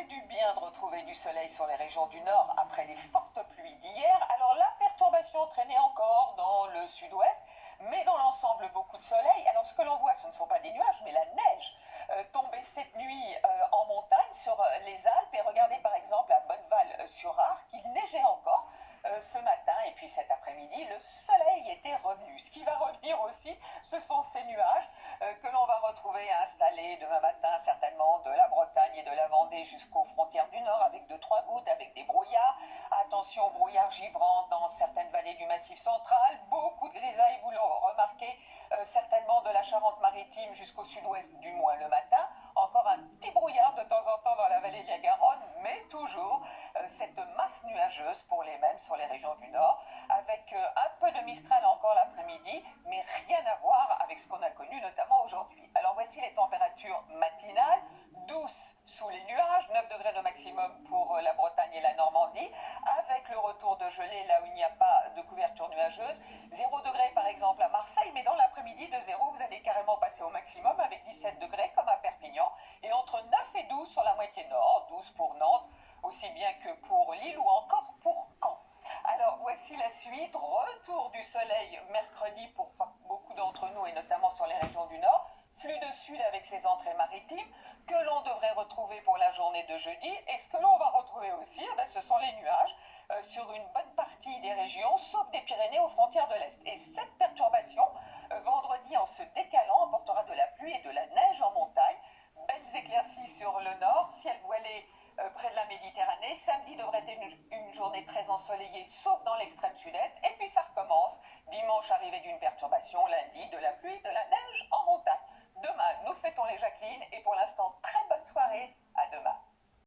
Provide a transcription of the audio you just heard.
du bien de retrouver du soleil sur les régions du nord après les fortes pluies d'hier. Alors la perturbation traînait encore dans le sud-ouest, mais dans l'ensemble beaucoup de soleil. Alors ce que l'on voit, ce ne sont pas des nuages, mais la neige tombée cette nuit en montagne sur les Alpes. Et regardez par exemple à Bonneval-sur-Arc, il neigeait encore ce matin, et puis cet après-midi, le soleil était revenu. Ce qui va revenir aussi, ce sont ces nuages que l'on va retrouver installés demain matin, certainement de la Bretagne et de la Vendée jusqu'aux frontières du Nord, avec 2-3 gouttes, avec des brouillards. Attention aux brouillards givrants dans certaines vallées du Massif central. Beaucoup de grisailles, vous l'aurez remarqué, certainement de la Charente-Maritime jusqu'au sud-ouest, du moins le matin. Encore un petit brouillard de temps en temps dans la vallée de la Garonne, mais toujours cette masse nuageuse pour les mêmes sur les régions du Nord, avec un peu de Mistral encore l'après-midi, mais rien à voir avec ce qu'on a connu notamment aujourd'hui. Alors voici les températures matinales, douces sous les nuages, 9 degrés de maximum pour la Bretagne et la Normandie, avec le retour de gelée là où il n'y a pas de couverture nuageuse, 0 degré par exemple à Marseille, mais dans l'après-midi de 0 vous allez carrément passer au maximum avec 17 degrés comme à Perpignan, et entre 9 et 12 sur la moitié nord, 12 pour Nantes, aussi bien que pour Lille ou encore pour Caen. Alors voici la suite, retour du soleil mercredi pour beaucoup d'entre nous et notamment sur les régions du Nord, flux de sud avec ses entrées maritimes que l'on devrait retrouver pour la journée de jeudi, et ce que l'on va retrouver aussi, ce sont les nuages sur une bonne partie des régions, sauf des Pyrénées aux frontières de l'Est. Et cette perturbation, vendredi en se décalant, apportera de la pluie et de la neige en montagne, belles éclaircies sur le nord, ciel voilé près de la Méditerranée. Samedi devrait être une journée très ensoleillée, sauf dans l'extrême sud-est. Et puis ça recommence. Dimanche, arrivée d'une perturbation. Lundi, de la pluie, de la neige en montagne. Demain, nous fêtons les Jacqueline. Et pour l'instant,